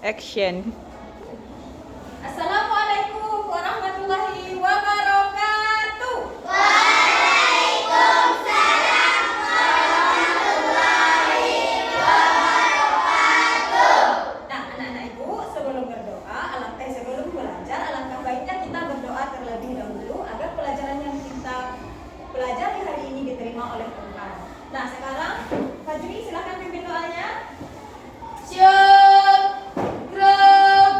Action. Assalamualaikum warahmatullahi wabarakatuh. Nah, anak-anak ibu, sebelum berdoa, sebelum belajar, alangkah baiknya kita berdoa terlebih dahulu agar pelajaran yang kita pelajari hari ini diterima oleh Tuhan. Nah, sekarang Fajri silakan pimpin doanya. Siap, gerak.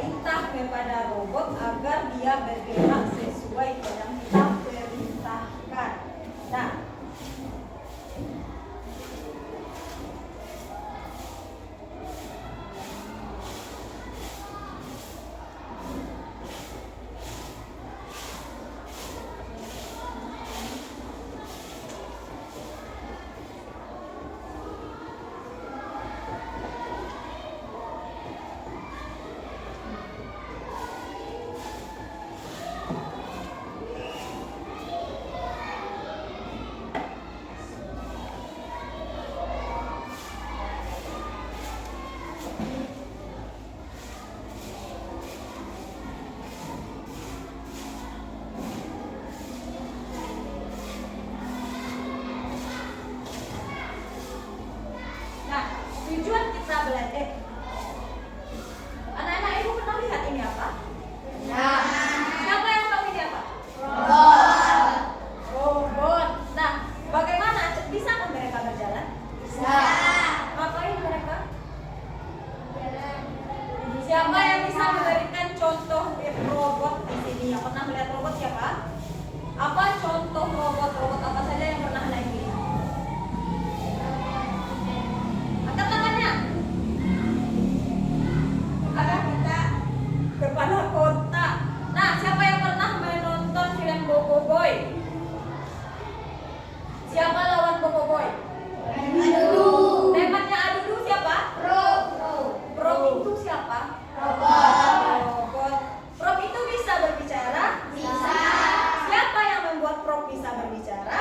perintah kepada robot agar dia bergerak sesuai yang kita perintahkan. Nah, tujuan kita belajar. Anak-anak ibu pernah lihat ini apa? Nah, siapa yang tahu ini apa? Robot. Robot. Nah, bagaimana? Bisa kan mereka berjalan? Bisa. Ngapain mereka? Berjalan. Siapa yang bisa memberikan contoh robot di sini? Yang pernah melihat robot siapa? Apa contoh robot? Robot apa saja yang pernah anak ibu lihat? Kepala kotak. Nah, siapa yang pernah menonton film Bobo Boy? Siapa lawan Bobo Boy? Adudu. Temannya Adudu siapa? Pro itu siapa? Robot. Pro itu bisa berbicara? Bisa. Siapa yang membuat Pro bisa berbicara?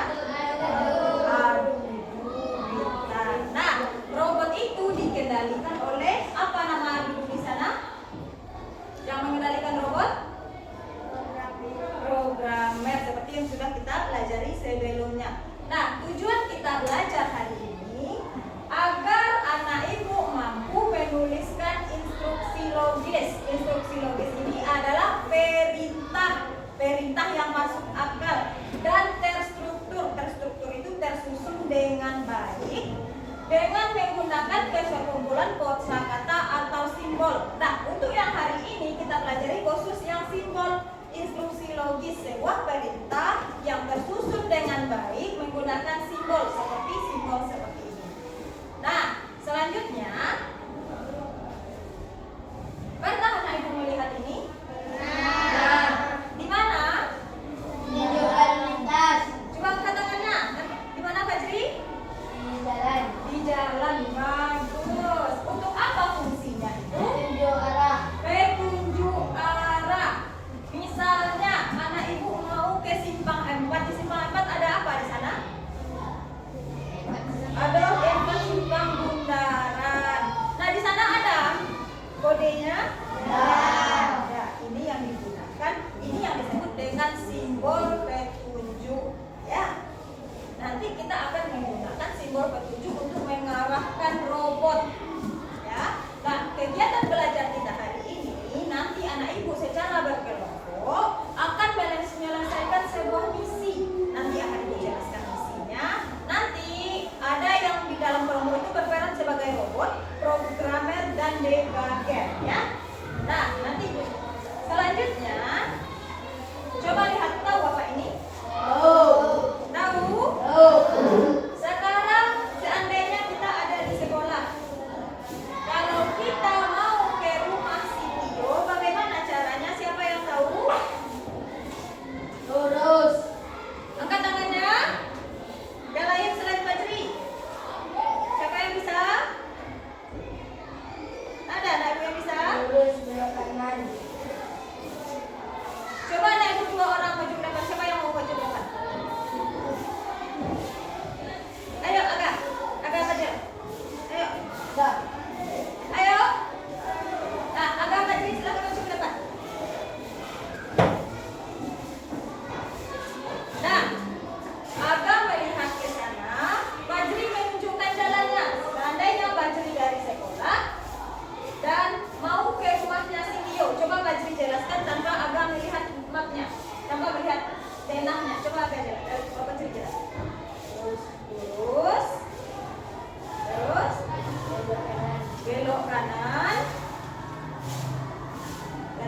Adudu. Nah, robot itu dikendalikan oleh apa nama Adudu di sana? Yang mengendalikan robot? Programmer, seperti yang sudah kita pelajari sebelumnya. Nah, tujuan kita belajar hari ini agar anak ibu mampu menuliskan instruksi logis. Instruksi logis ini adalah perintah yang masuk akal dan terstruktur. Terstruktur itu tersusun dengan baik dengan menggunakan kesekumpulan kosakata atau simbol. Nah, untuk yang hari ini kita pelajari khusus yang simbol. Instruksi logis sebuah perintah yang tersusun dengan baik menggunakan simbol seperti ini. Nah, selanjutnya pernah anak ibu melihat ini? Nah, di mana? Di jalan lintas. Coba angkat tangannya. Di mana Fajri? Di jalan. Bagus. Untuk apa fungsinya itu? Petunjuk arah. Misalnya anak ibu mau ke simpang 4. Di simpang 4 ada apa di sana? Ada tempat simpang bundaran. Nah, di sana ada kodenya? Ya, ini yang digunakan. Ini yang disebut dengan simbol petunjuk. Ya. Nanti kita akan menggunakan simbol petunjuk untuk mengarahkan robot. Ya. Nah, kegiatan belajar kita hari ini nanti anak ibu secara berkelompok akan menyelesaikan sebuah misi. Nanti akan ibu jelaskan misinya. Nanti ada yang di dalam kelompok itu berperan sebagai robot, programmer dan debugger. Ya. Nah,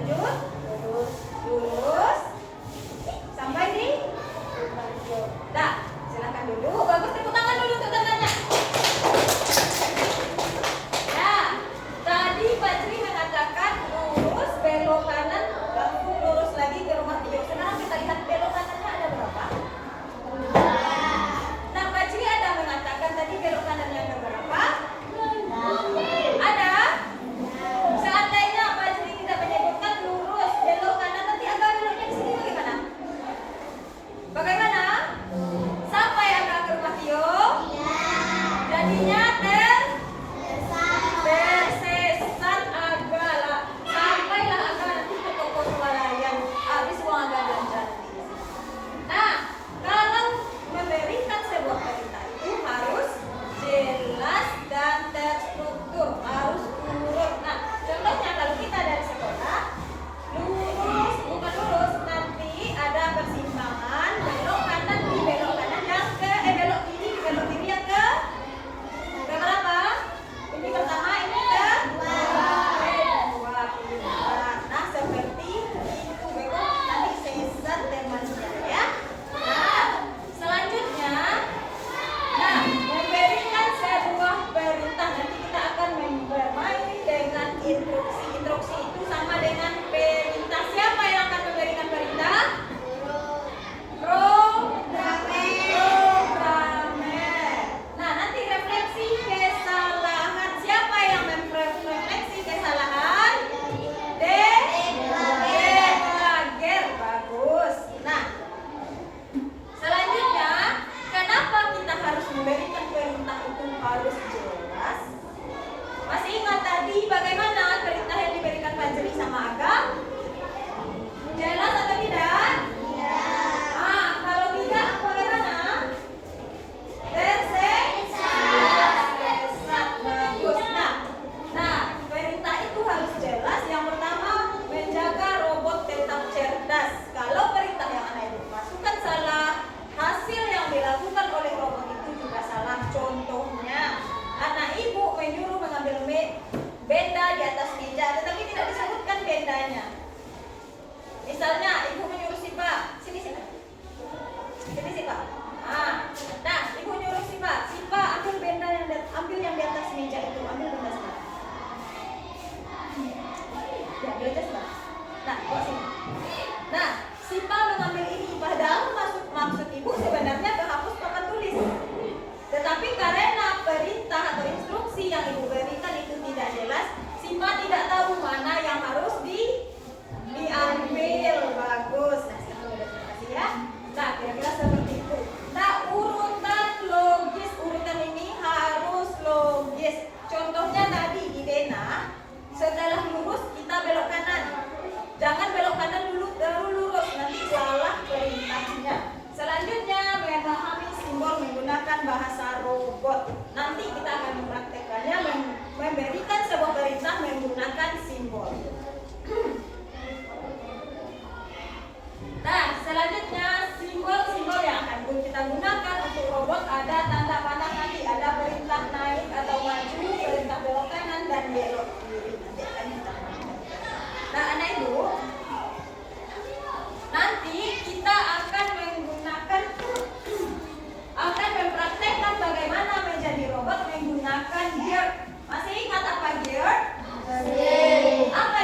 lanjut, lurus, sampai di. Nah, silakan dulu. Bagus, tepuk tangan dulu untuk tangannya. Nah, tadi Pak Jri mengatakan lurus, belok kanan, langsung lurus lagi ke rumah Tio. Sekarang kita lihat belok kanannya ada berapa? Nah, Pak Jri ada mengatakan tadi belok kanannya ada berapa? Ada? Seandainya Pak Jri tidak menyebutkan lurus, belok kanan, nanti agak beloknya di sini bagaimana? Bagaimana? Sampai agak ke rumah Tio? Jadinya tersesat agak lah. Sampailah agak nanti ke toko swalayan. Habis uang agak belanja nanti. Nah, kalau memberikan sebuah perintah itu harus jelas dan terstruktur, harus urut. Nah, contohnya kalau kita dari sekolah, lurus, bukan lurus, nanti ada persimpangan, belok kanan di belok kanan yang ke, belok kiri di belok kiri yang ke berapa? Ini pertama, ini kedua. Nah, seperti itu, Beko. Nanti sesat teman-teman ya. Nah, selanjutnya, nah, memberikan sebuah perintah. Nanti kita akan bermain dengan instruksi. Instruksi itu sama dengan perintah. Siapa yang akan memberikan perintah? Programmer. Nah, nanti refleksi kesalahan. Siapa yang merefleksi kesalahan? Debugger. Bagus. Nah, selanjutnya, kenapa kita harus memberikan perintah itu harus jelas? Masih ingat tadi bagaimana perintah yang diberikan Pak Jri sama Agam? Jelas atau tidak? Ah, kalau tidak bagaimana? Tersesat. Bagus. Nah, perintah itu harus jelas. Yang pertama, menjaga robot tetap cerdas. Kalau perintah yang anak ibu masukkan salah, hasil yang dilakukan oleh robot itu juga salah. Contohnya, anak ibu menyuruh mengambil benda di atas meja, tetapi tidak disebutkan bendanya. Misalnya, ibu menyuruh si Pak, sini si Pak. Nah, ibu nyuruh si Pak, ambil benda yang di atas meja itu, ambil benda sebelah. Ya, ambil aja sebelah. Nah, bawa sini. Nah, si Pak mengambil ini, padahal maksud ibu sebenarnya menghapus papan tulis. Tetapi karena perintah atau instruksi yang ibu berikan itu tidak jelas, si Pak tidak tahu mana yang harus diambil. Bagus. Nah, sekarang udah terima kasih ya. Nah, kira-kira seperti itu. Nah, urutan logis, urutan ini harus logis. Contohnya tadi di Dena, setelah lurus kita belok kanan. Jangan belok kanan dulu, baru lurus, nanti salah perintahnya. Selanjutnya, memahami simbol menggunakan bahasa robot. Nanti kita akan mempraktekannya, memberikan sebuah perintah menggunakan simbol. Nah, selanjutnya simbol-simbol yang akan kita gunakan untuk robot ada tanda panah nanti, ada perintah naik atau maju, perintah belok kanan dan belok kiri. Nanti akan kita gunakan. Nah, anak ibu, nanti kita akan mempraktekkan bagaimana menjadi robot menggunakan gear. Masih ingat apa gear? Apa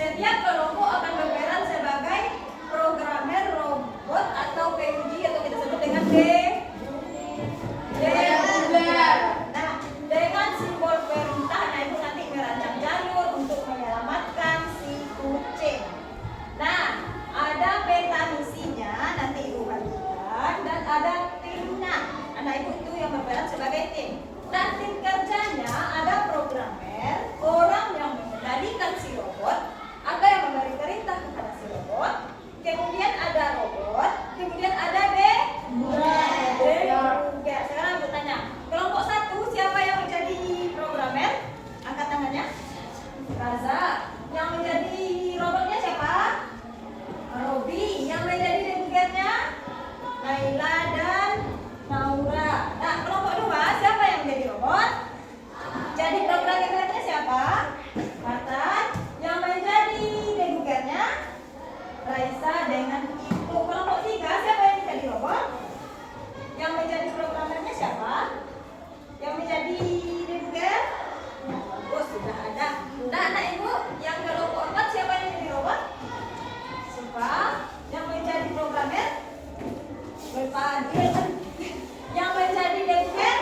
Setiap kelompok akan berperan sebagai programmer robot atau PUJ atau kita sebut dengan debuger. Nah, dengan simbol perintah, nah ibu nanti merancang jalur untuk menyelamatkan si kucing. Nah, ada peta misinya nanti ibu bagikan dan ada timnya. Anak ibu itu yang berperan sebagai tim. Nah, tim kerjanya ada programmer, orang yang mengendalikan si robot atau yang memberi perintah kepada si robot. Kemudian ada robot, kemudian ada debuger. Sekarang aku tanya, kelompok 1 siapa yang menjadi programmer? Angkat tangannya. Raza. Yang menjadi robotnya siapa? Robi. Yang menjadi debugernya Laila dan Maura. Nah, kelompok 2 siapa yang menjadi robot? Jadi programmernya siapa? Martan. Yang menjadi debugernya Raisa dengan Ibu. Kelompok 3 siapa yang menjadi robot? Yang menjadi programmernya siapa? Yang menjadi debuger? Oh, sudah ada. Nah, anak ibu, yang kelompok 4 siapa yang menjadi robot? Siapa? Yang menjadi programmer? Berpadu. Yang menjadi debuger?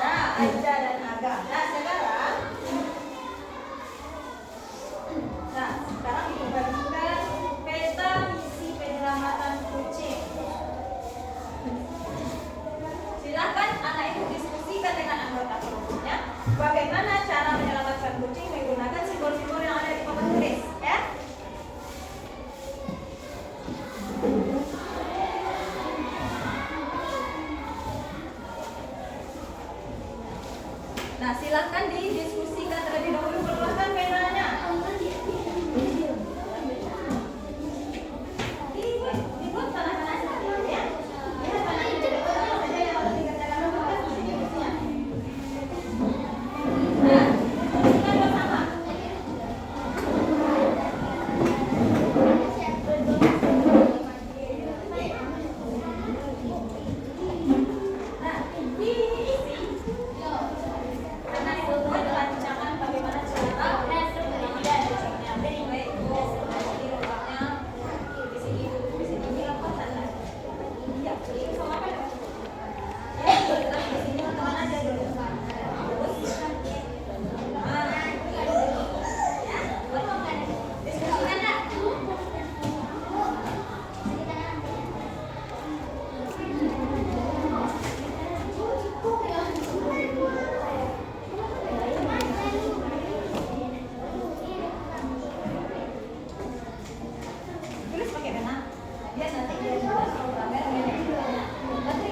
Nah, Aida dan Aga. Nah, sekarang ibu bagikan peta misi penyelamatan kucing. Silakan anak ibu diskusikan dengan anggota kelompoknya bagaimana cara menyelamatkan kucing menggunakan simbol-simbol yang ada di papan tulis, ya. Nah, silakan didiskusikan terlebih dahulu, keluarkan penanya. Dibuat tanah-tanah saja, ya. Ya, tanah itu saja yang harus dikerjakan bukan diskusinya. Nah, kita bersama. Nah, diisi. Karena itu rancangan bagaimana cara tulis pakai pena biar nanti dia juga programmer. Nanti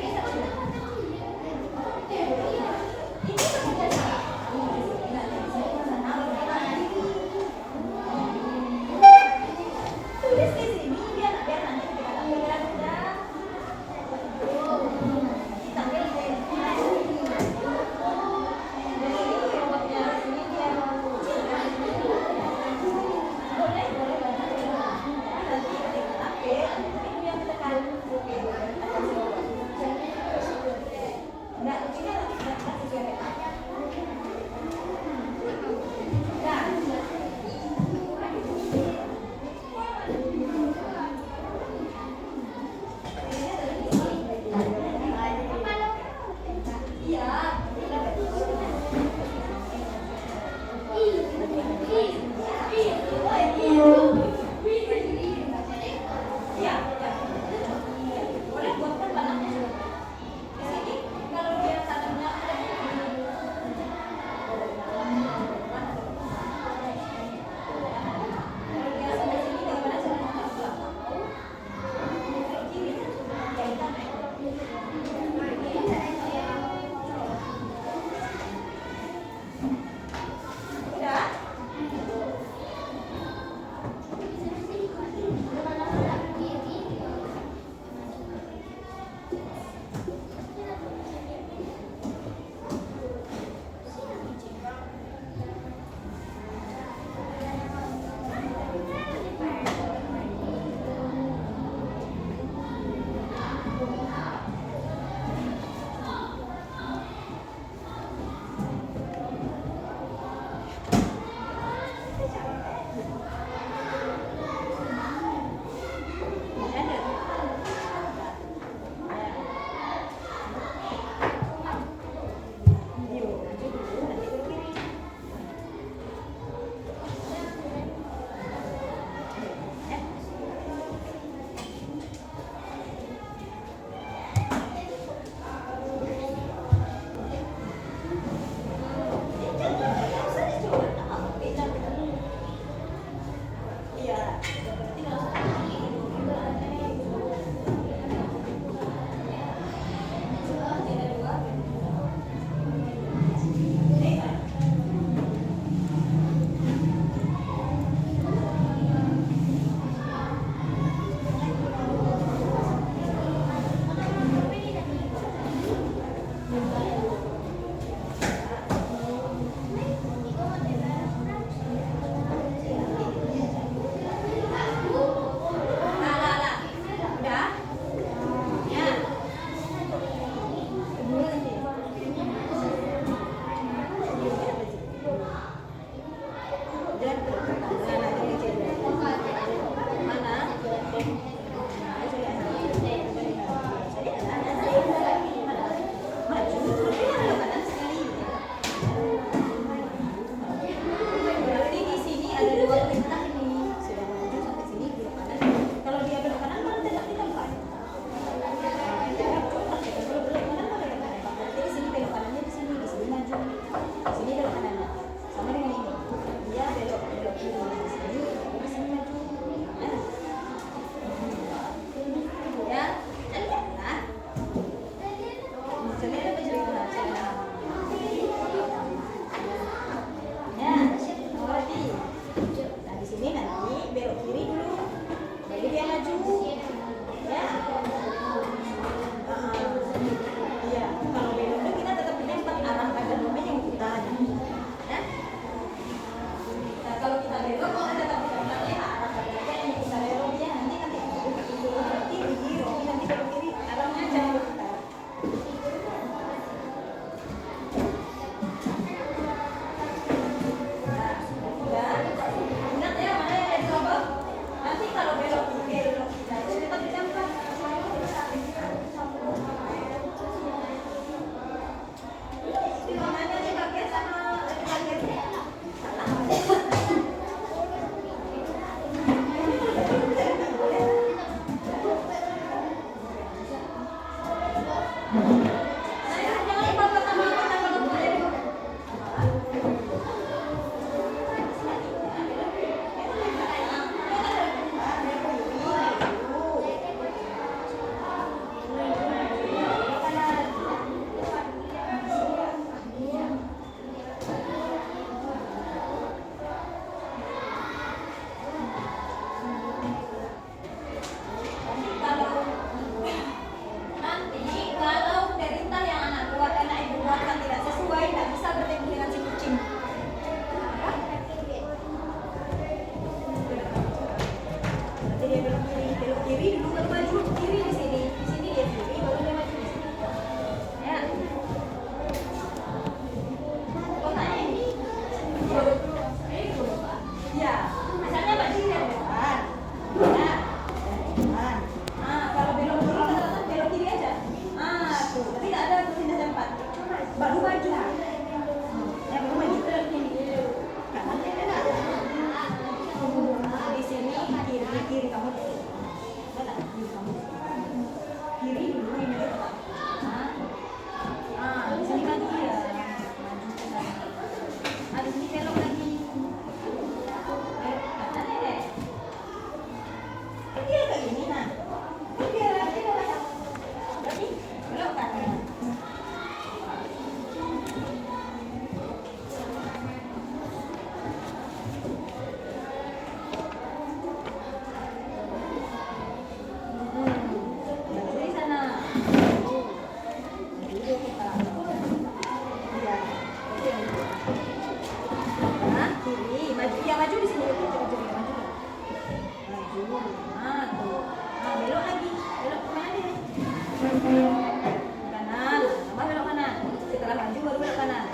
Kanan, tambah belok kanan. Setelah maju baru belok kanan.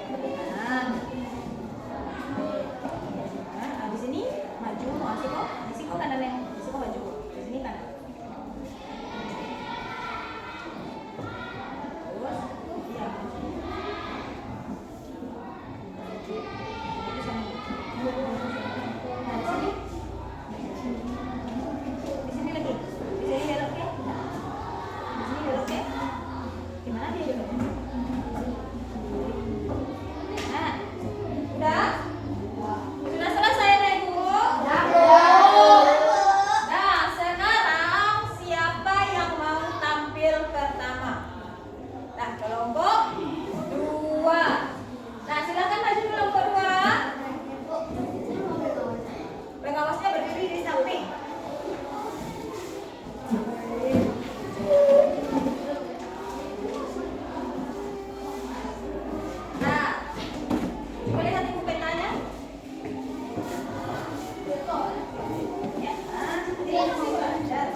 Kanan. Nah, habis ini maju, mau asiko kanan ya. Asiko maju. Di sini kanan. Terus, iya. Nah, di sini. Di sini lagi. Di sini belok ya. Di sini belok ya. Gimana dia belok? Nah, udah? Sudah selesai ya Ibu? Nah, sekarang siapa yang mau tampil pertama? Nah, kelompok 2. Nah, silakan maju kelompok 2. Pengawasnya berdiri di samping. Nah, coba lihat Ibu petanya. Ya, ini masih belajar.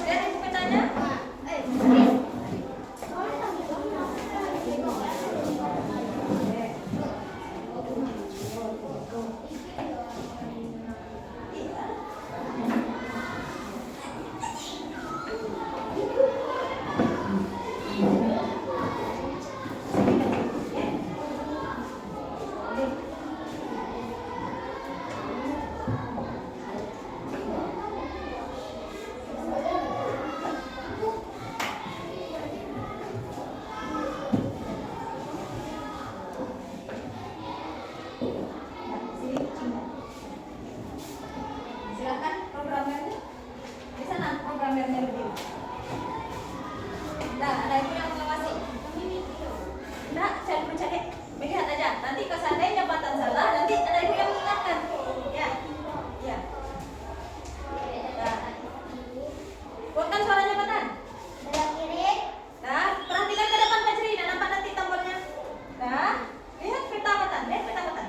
Lihat Ibu petanya. Silakan programmernya. Di sana programmernya berdiri. Nah, ada Ibu yang mengawasi. Nah, jangan pencet deh. Lihat aja. Nanti kalau seandainya jembatan salah, nanti ada Ibu yang mengingatkan. Ya. Ya. Nah. Buatkan suaranya Patan. Nah, perhatikan ke depan Fajri. Nah, nampak nanti tombolnya. Nah, lihat peta Patan. Lihat peta Patan.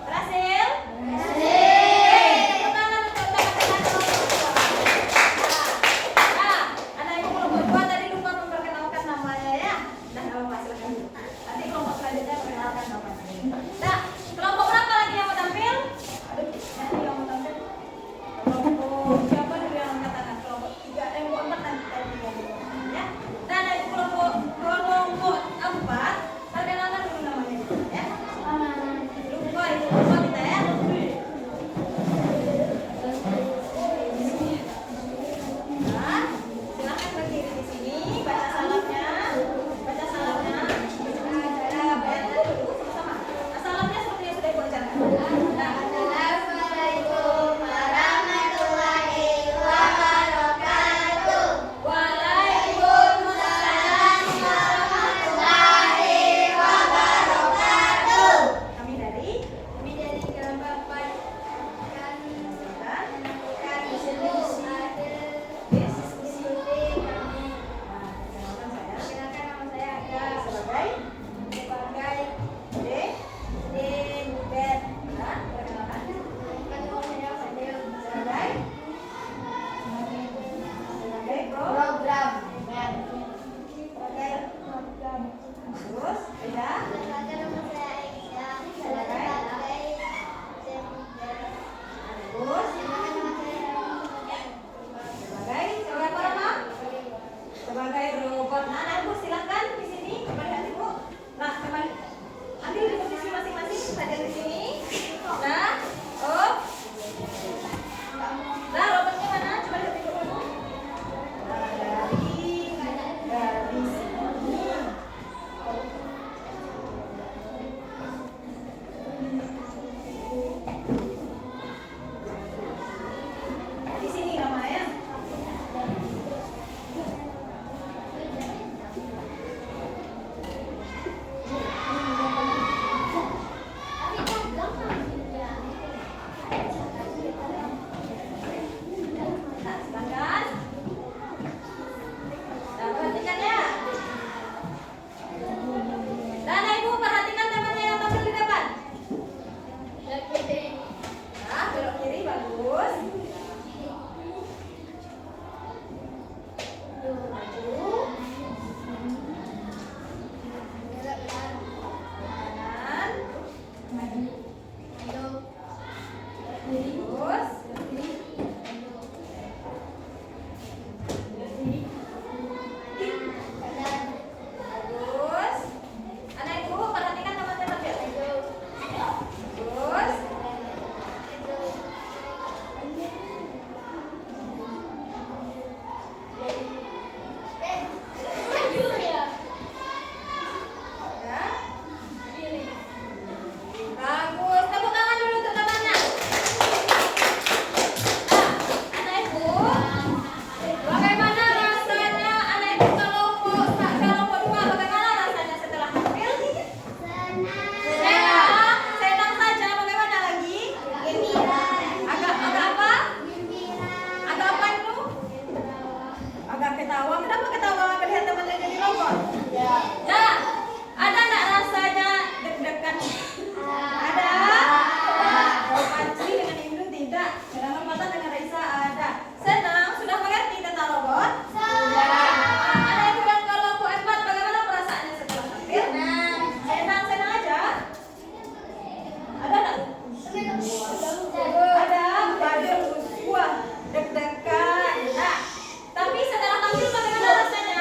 Berhasil? Tepuk tangan untuk teman-teman kelompok 2. Nah, anak Ibu kelompok 2 tadi lupa memperkenalkan namanya ya. Nah, nama silakan dulu. Nanti kelompok selanjutnya perkenalkan namanya. Nah, kelompok berapa lagi yang mau tampil? Aduh, nanti yang mau tampil. Kelompok siapa dulu yang angkat tangan? Kelompok 3, kelompok 4 nanti ya. Nah, anak Ibu kelompok 4 perkenalkan dulu namanya ya. Lupa kita ya. Nah, silakan berdiri di sini, baca salamnya. Baca salamnya. Baca dulu sama-sama. Nah, salamnya seperti yang sudah Ibu ajarkan. Nah, Assalamualaikum warahmatullahi wabarakatuh. Waalaikumsalam warahmatullahi wabarakatuh. Kami dari kelompok 4 kami diskusi kami. Perkenalkan saya Silakan nama saya Aga sebagai sebagai D. Budet. Nah, perkenalkan Nama saya Fadil sebagai Pro. program. Sebagai terus beda. Silakan nama saya Aisyah sebagai Terus silakan nama saya sebagai apa nama? Sebagai robot. Nah, Ibu silakan di sini. Coba lihat Nah, ada nggak rasanya deg-degan? Ada. Kalau Panci dengan Ibnu tidak. Sedangkan Mata dengan Raisa ada. Senang? Sudah mengerti kata robot? Ada yang bilang kelompok 4 bagaimana perasaannya setelah tampil? Senang aja. Ada nggak? Ada. Badut. Wah, deg-degan. Nah, tapi setelah tampil bagaimana rasanya?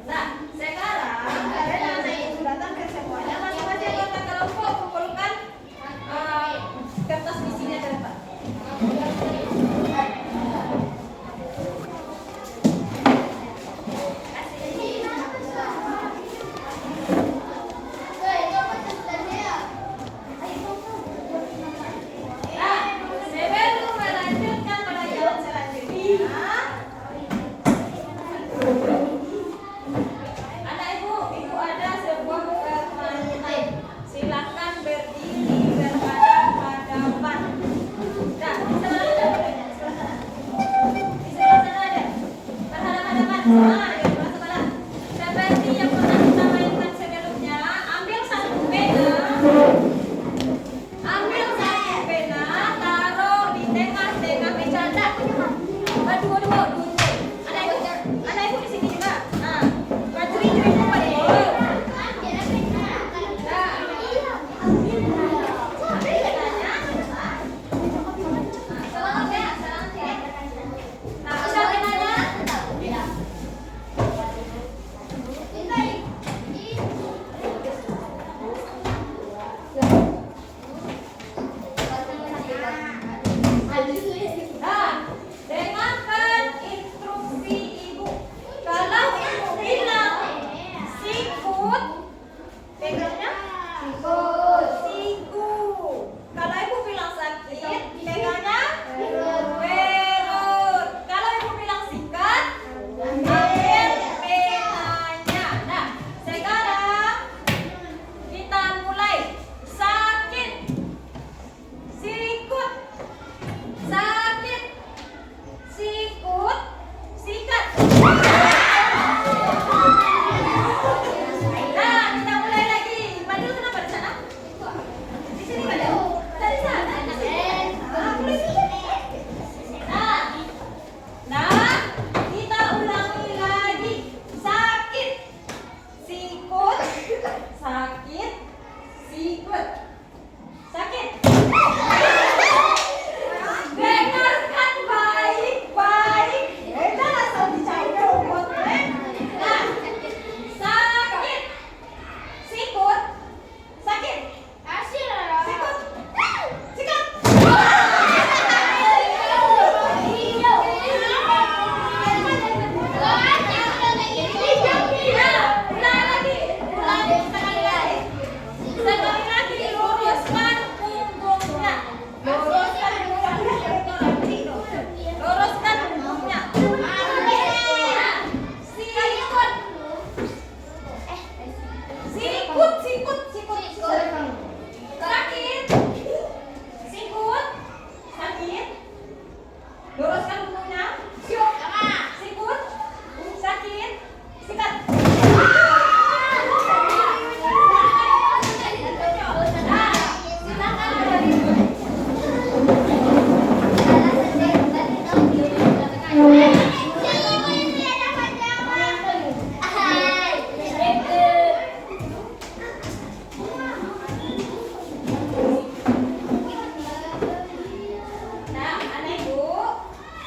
Nah, sekarang kalian sudah tampil semuanya. Masing-masing anggota kelompok kumpulkan kertas isinya ke depan. Sebelum melanjutkan pelajaran selanjutnya, anak ibu ada sebuah permainan. Silakan berdiri berhadapan-hadapan. Nah, di sebelah sana. Di sebelah sana ada. Berhadapan-hadapan. Sebelah. Seperti yang pernah kita mainkan sebelumnya, ambil satu pena. Ambil satu pena, taruh di tengah-tengah meja. Dua. Anak ibu di sini juga. Nah, curi-curi tempat ibu. Nah, bisa penanya? Nah, dengarkan instruksi ibu. Kalau ibu bilang sikut, pegangnya siku. Kalau ibu bilang sakit, pegangnya perut. Kalau ibu bilang sikat, ambil penanya. Nah, sekarang kita mulai. Sakit, sikut, sakit, sikut, sikat. Nah, kita mulai lagi. Padahal kenapa di sana? Di sini padahal. Dari sana. Mulai di sini. Nah, kita ulangi lagi. Sakit, sikut, sakit, sikut, sakit. Dengarkan baik-baik. Jangan asal dicari rumput. Nah, sakit, sikut, sakit, sikut, sikat. Sekali lagi luruskan punggungnya. Luruskan punggungnya. Sikut, sakit, sikut, sakit. Luruskan punggungnya. Sikut, sakit, sikat. Nah, anak ibu,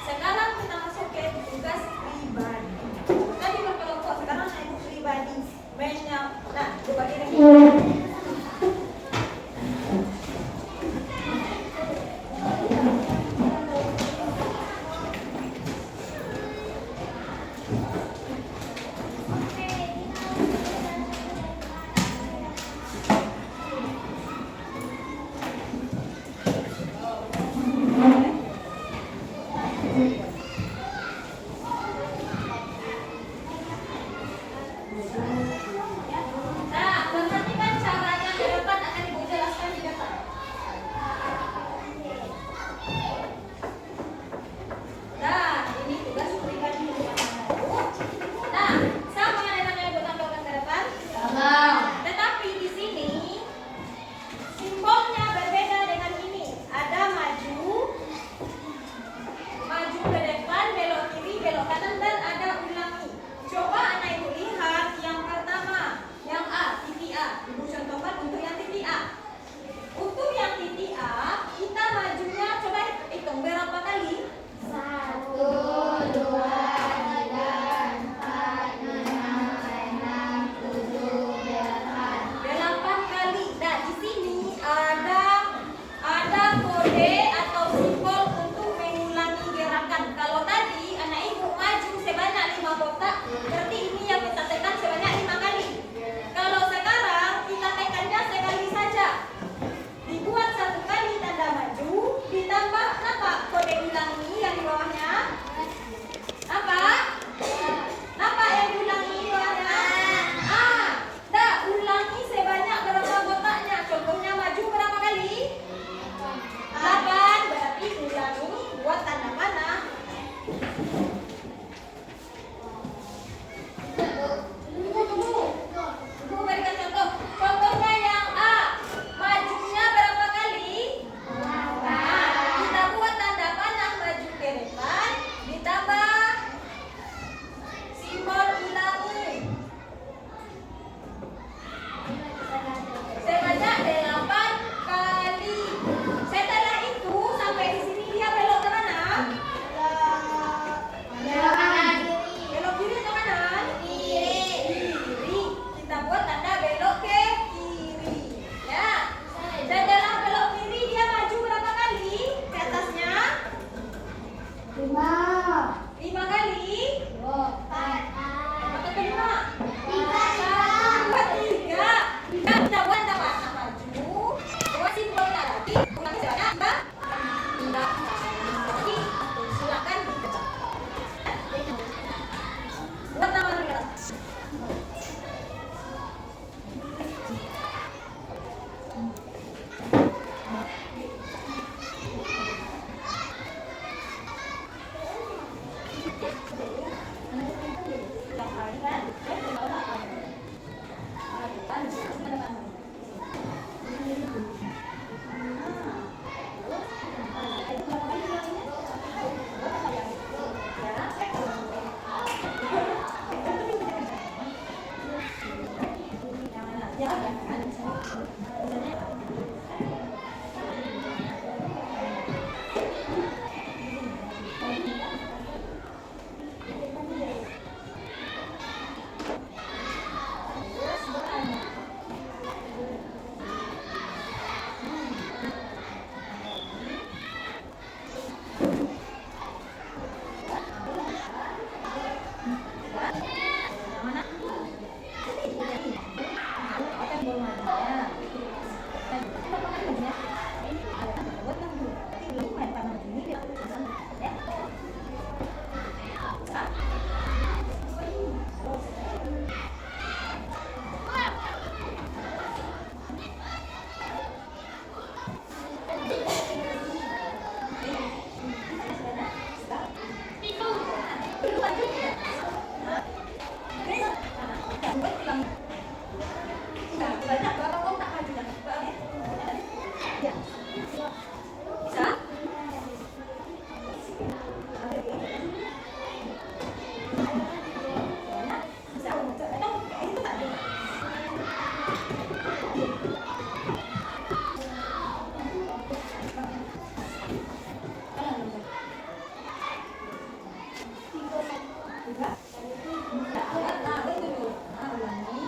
sekarang kita masuk ke tugas pribadi. Tadi berkelompok, sekarang anak ibu pribadi. Nah, coba ini. Nah, perhatikan caranya ke depan akan ibu jelaskan di depan. Nah, ini tugas pribadi untuk anak ibu. Nah, betul. Nah, ulangi.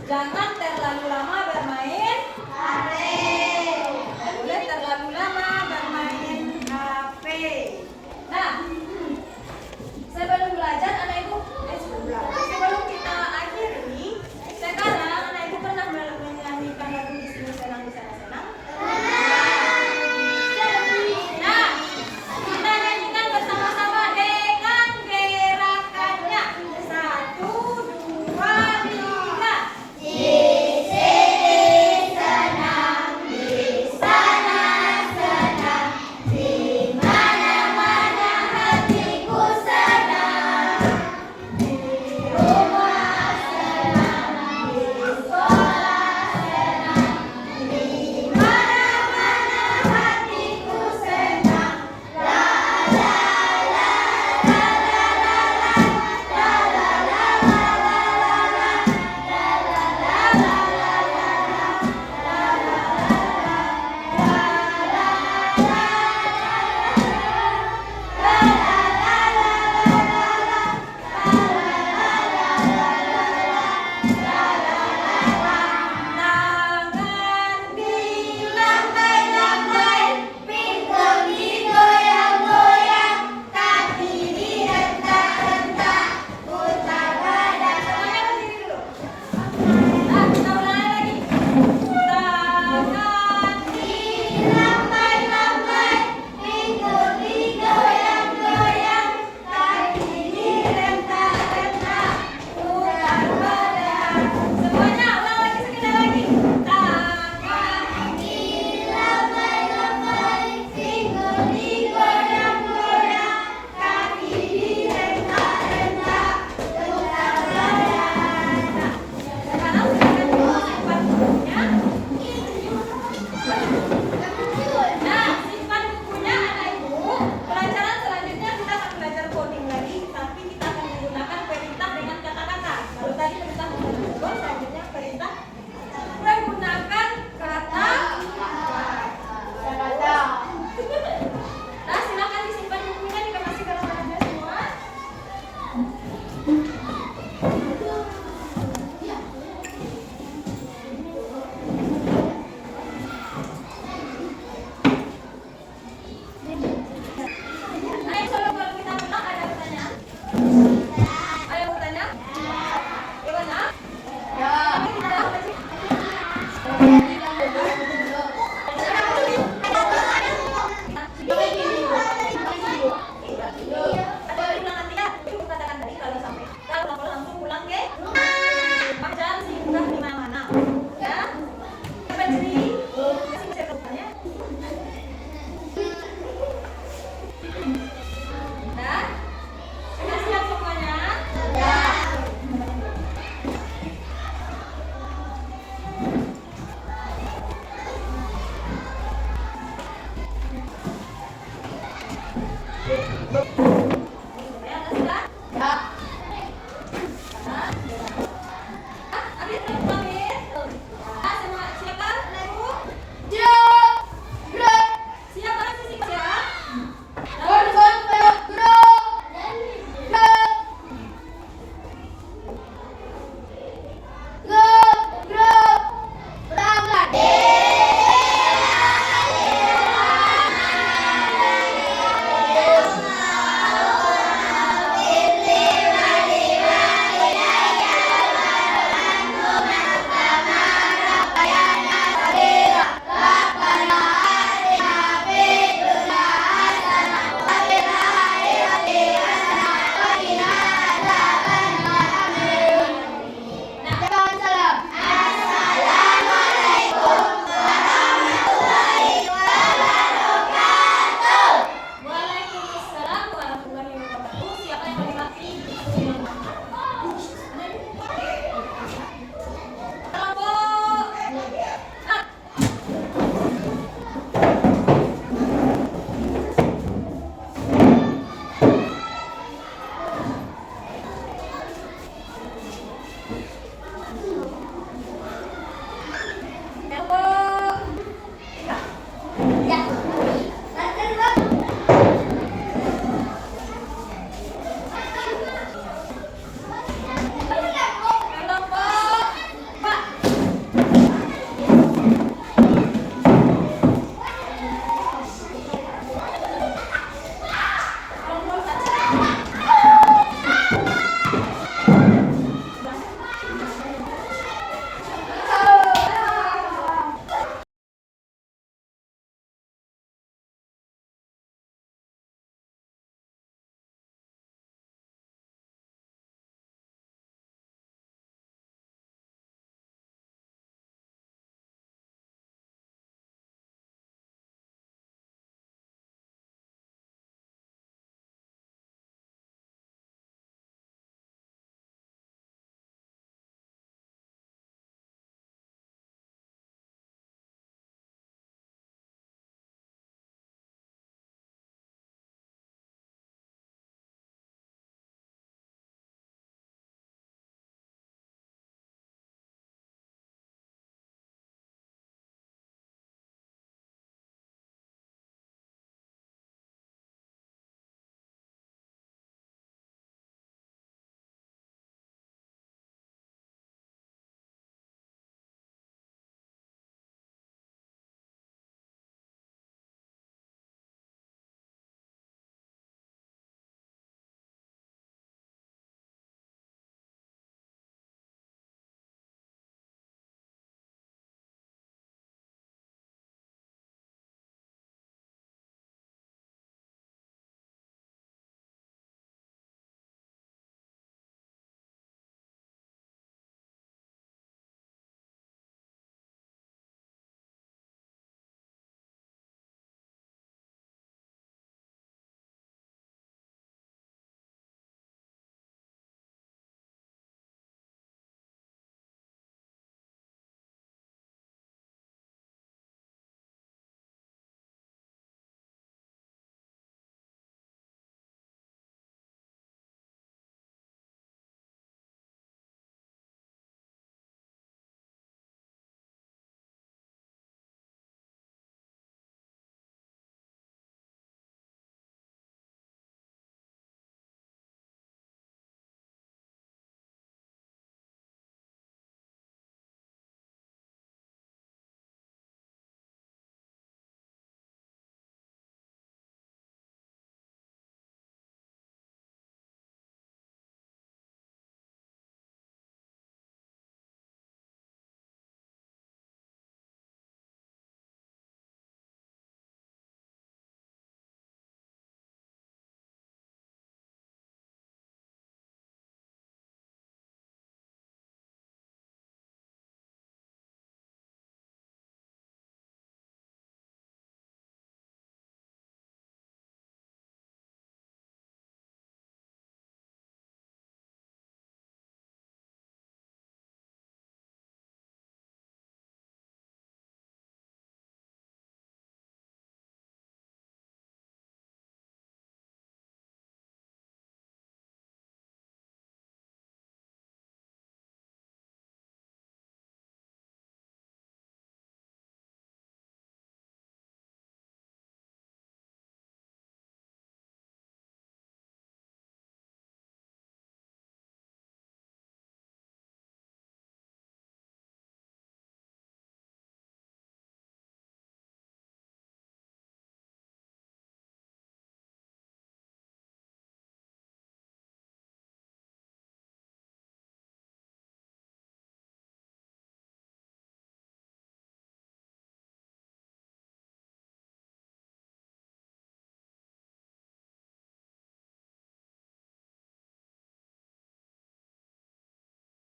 Jangan